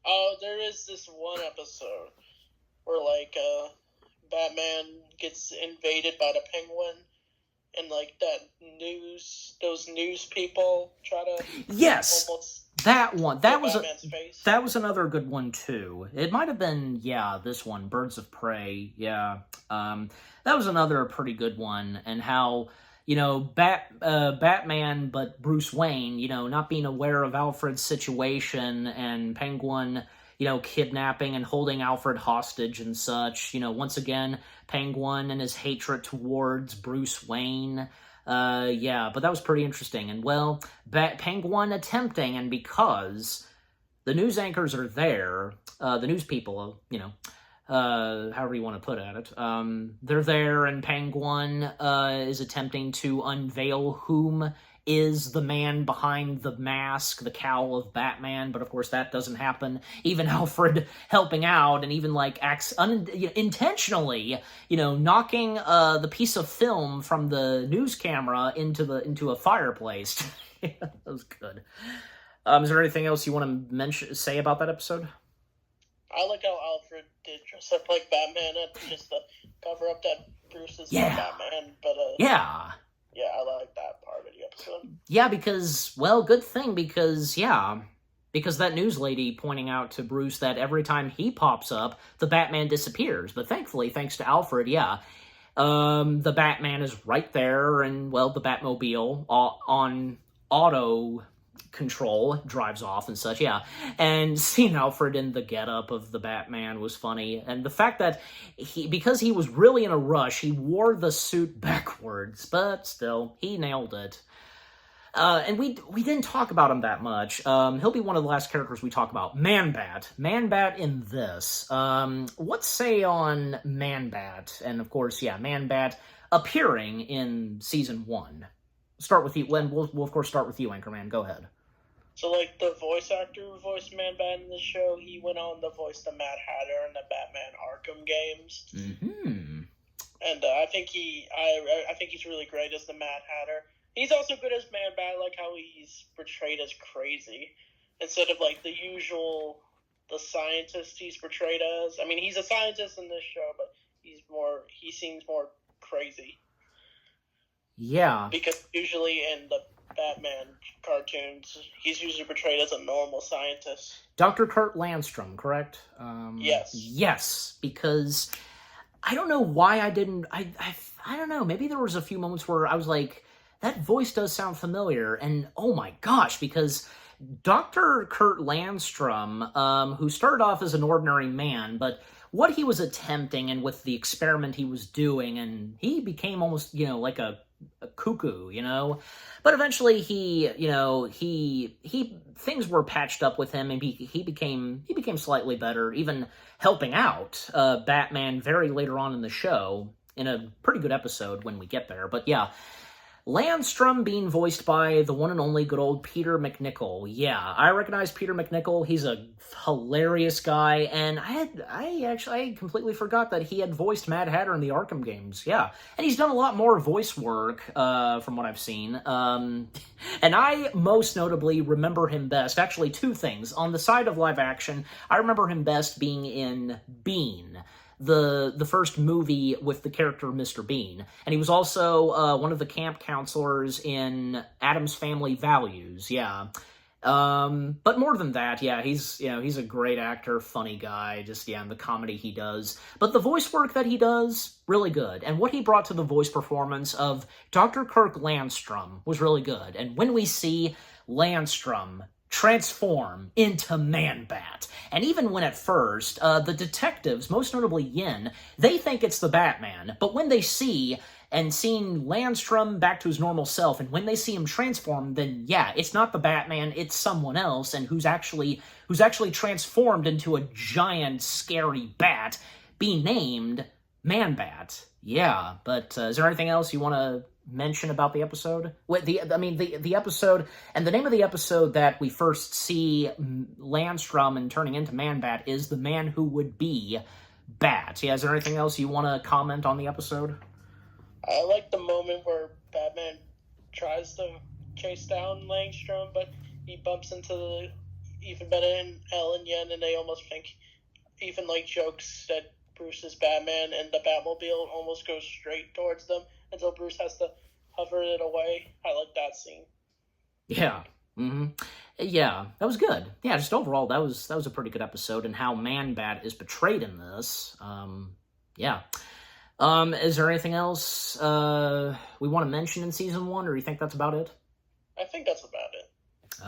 Oh, there is this one episode where, like, Batman gets invaded by the Penguin, and, like, those news people try to... Yes! That one. That was another good one, too. It might have been, this one, Birds of Prey, yeah. That was another pretty good one, and how... Batman, but Bruce Wayne, not being aware of Alfred's situation, and Penguin, kidnapping and holding Alfred hostage and such. Once again, Penguin and his hatred towards Bruce Wayne. But that was pretty interesting. And, well, Penguin attempting, and because the news anchors are there, the news people, however you want to put it. They're there, and Penguin is attempting to unveil whom is the man behind the mask, the cowl of Batman, but of course that doesn't happen. Even Alfred helping out, and even like intentionally, knocking the piece of film from the news camera into a fireplace. That was good. Is there anything else you want to say about that episode? I like how Alfred did dress up like Batman just to cover up that Bruce is Batman. But I like that part of the episode. Yeah, because good thing, because that news lady pointing out to Bruce that every time he pops up, the Batman disappears. But thankfully, thanks to Alfred, the Batman is right there, and the Batmobile on auto control drives off and such, and seeing Alfred in the getup of the Batman was funny, and the fact that because he was really in a rush, he wore the suit backwards, but still, he nailed it. And we didn't talk about him that much. He'll be one of the last characters we talk about. Man-Bat in this. What say on Man-Bat? And of course, Man-Bat appearing in Season 1. Start with you, Len. We'll of course start with you, Anchorman. Go ahead. So, like, the voice actor who voiced Man-Bat in the show, he went on to voice the Mad Hatter in the Batman Arkham games. Mm-hmm. And I think he's really great as the Mad Hatter. He's also good as Man-Bat, like how he's portrayed as crazy instead of like the scientist he's portrayed as. I mean, he's a scientist in this show, but he seems more crazy. Yeah. Because usually in the Batman cartoons, he's usually portrayed as a normal scientist. Dr. Kurt Landstrom, correct? Yes. Yes, because I don't know why I didn't... I don't know, maybe there was a few moments where I was like, that voice does sound familiar, and oh my gosh, because Dr. Kurt Landstrom, who started off as an ordinary man, but what he was attempting and with the experiment he was doing, and he became almost, like a cuckoo, but eventually he things were patched up with him, and he became slightly better, even helping out Batman very later on in the show in a pretty good episode when we get there. But Landstrom being voiced by the one and only good old Peter MacNicol. Yeah, I recognize Peter MacNicol. He's a hilarious guy, and I completely forgot that he had voiced Mad Hatter in the Arkham games. Yeah, and he's done a lot more voice work from what I've seen. And I most notably remember him best, actually two things. On the side of live action, I remember him best being in Bean, the first movie with the character Mr. Bean. And he was also one of the camp counselors in Addams Family Values, But more than that, yeah, he's a great actor, funny guy, just, yeah, and the comedy he does. But the voice work that he does, really good. And what he brought to the voice performance of Dr. Kirk Landstrom was really good. And when we see Landstrom transform into Man-Bat, and even when at first, the detectives, most notably Yin, they think it's the Batman, but when they seeing Landstrom back to his normal self, and when they see him transform, then yeah, it's not the Batman, it's someone else, and who's actually transformed into a giant, scary bat, being named Man-Bat. Yeah, but is there anything else you want to mention about the episode? The episode, and the name of the episode that we first see Landstrom and turning into Man-Bat is The Man Who Would Be Bat. Yeah, is there anything else you want to comment on the episode? I like the moment where Batman tries to chase down Langstrom, but he bumps into Ethan Bennett and Ellen Yen, and they almost think, Ethan jokes that Bruce is Batman, and the Batmobile almost goes straight towards them until Bruce has to hover it away. I like that scene. Yeah. Mm-hmm. Yeah, that was good. Yeah, just overall, that was a pretty good episode, and how Man-Bat is portrayed in this. Yeah. Is there anything else we want to mention in season 1, or do you think that's about it? I think that's about it.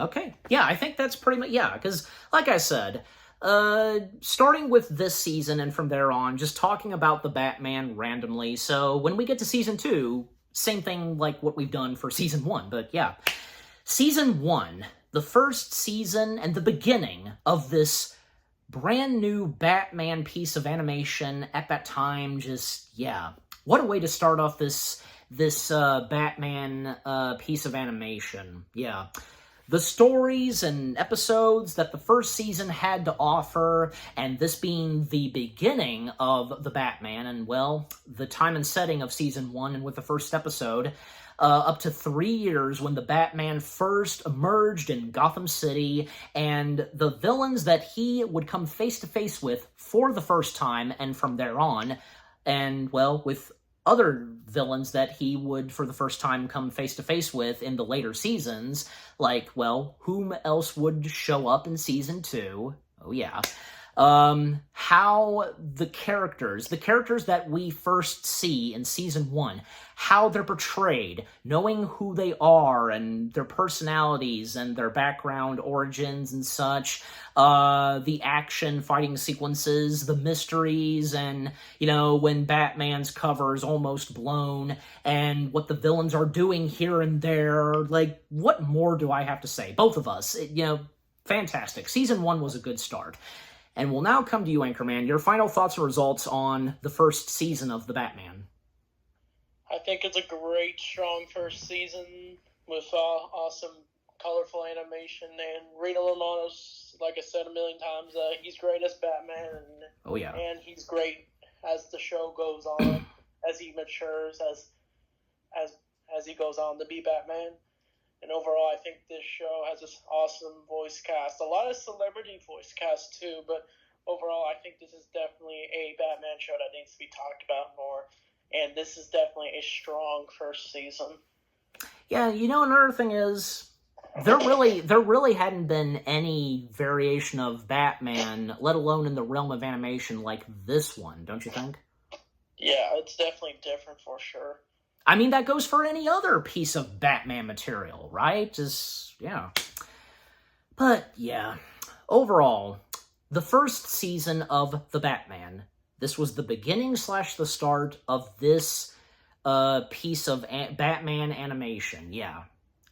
Okay. Yeah, I think that's pretty much, yeah, because, like I said, starting with this season and from there on, just talking about the Batman randomly, so when we get to season 2, same thing like what we've done for season 1, but yeah. Season 1, the first season and the beginning of this brand new Batman piece of animation at that time, just, yeah. What a way to start off this Batman piece of animation. Yeah. The stories and episodes that the first season had to offer, and this being the beginning of the Batman, and, well, the time and setting of season 1, and with the first episode, up to 3 years when the Batman first emerged in Gotham City, and the villains that he would come face-to-face with for the first time, and from there on, and, well, with other villains that he would, for the first time, come face-to-face with in the later seasons, like, well, whom else would show up in season 2? Oh, yeah. How the characters that we first see in season 1, how they're portrayed, knowing who they are and their personalities and their background origins and such, the action fighting sequences, the mysteries, and, when Batman's cover is almost blown, and what the villains are doing here and there. Like, what more do I have to say? Both of us, fantastic. Season 1 was a good start. And we'll now come to you, Anchorman. Your final thoughts and results on the first season of The Batman. I think it's a great, strong first season with awesome, colorful animation. And Reno Romano's, like I said a million times, he's great as Batman. Oh, yeah. And he's great as the show goes on, as he matures, as he goes on to be Batman. And overall, I think this show has this awesome voice cast. A lot of celebrity voice cast, too. But overall, I think this is definitely a Batman show that needs to be talked about more. And this is definitely a strong first season. Yeah, another thing is, there really hadn't been any variation of Batman, let alone in the realm of animation, like this one, don't you think? Yeah, it's definitely different for sure. I mean, that goes for any other piece of Batman material, right? Just, yeah. But, yeah. Overall, the first season of The Batman, this was the beginning / the start of this piece of Batman animation. Yeah.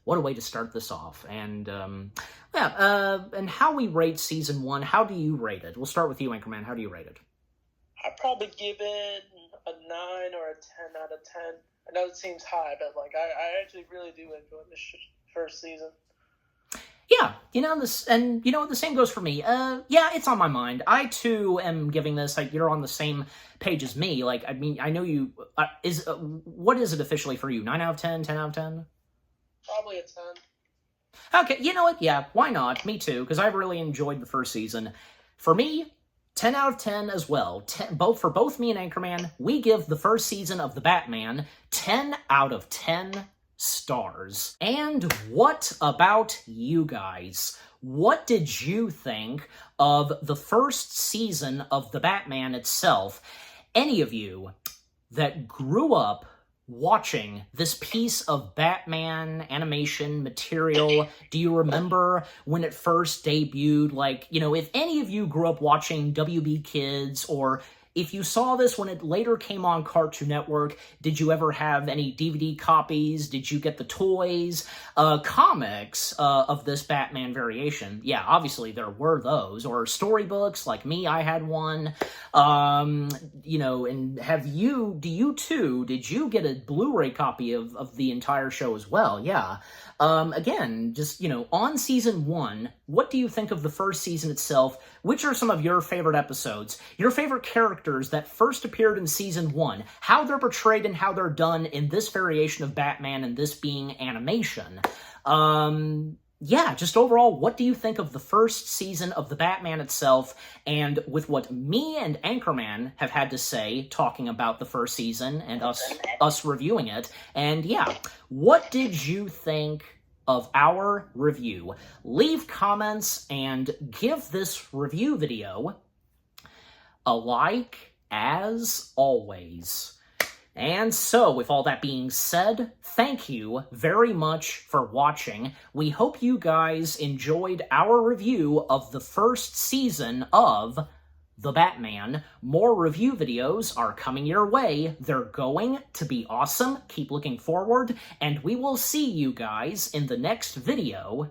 What a way to start this off. And, and how we rate season 1, how do you rate it? We'll start with you, Anchorman. How do you rate it? I'd probably give it a 9 or a 10 out of 10. I know it seems high, but I actually really do enjoy this first season. Yeah, the same goes for me. Yeah, it's on my mind. I too am giving this. You're on the same page as me. I know you. What is it officially for you? 9 out of 10, 10 out of 10? Probably a 10. Okay, you know what? Yeah, why not? Me too, because I really enjoyed the first season. For me, 10 out of 10 as well. For both me and Anchorman, we give the first season of The Batman 10 out of 10 stars. And what about you guys? What did you think of the first season of The Batman itself? Any of you that grew up watching this piece of Batman animation material, do you remember when it first debuted? Like, you know, if any of you grew up watching WB Kids, or if you saw this when it later came on Cartoon Network, did you ever have any DVD copies? Did you get the toys? Comics of this Batman variation? Yeah, obviously there were those. Or storybooks, like me, I had one. You know, and did you get a Blu-ray copy of the entire show as well? Yeah. Again, just, you know, on season 1, what do you think of the first season itself? Which are some of your favorite episodes? Your favorite characters that first appeared in season 1? How they're portrayed and how they're done in this variation of Batman, and this being animation? Yeah, just overall, what do you think of the first season of The Batman itself, and with what me and Anchorman have had to say talking about the first season and us reviewing it? And yeah, what did you think of our review? Leave comments and give this review video a like, as always. And so, with all that being said, thank you very much for watching. We hope you guys enjoyed our review of the first season of The Batman. More review videos are coming your way. They're going to be awesome. Keep looking forward, and we will see you guys in the next video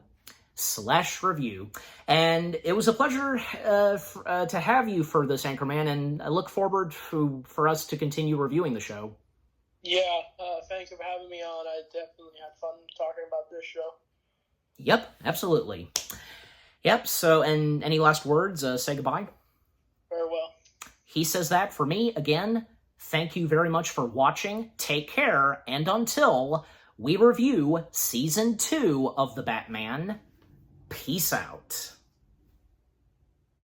/ review. And it was a pleasure to have you for this, Anchorman, and I look forward for us to continue reviewing the show. Yeah, thank you for having me on. I definitely had fun talking about this show. Yep, absolutely. Yep, so, and any last words? Say goodbye. Farewell. He says that for me. Again, thank you very much for watching. Take care, and until we review Season 2 of The Batman, peace out.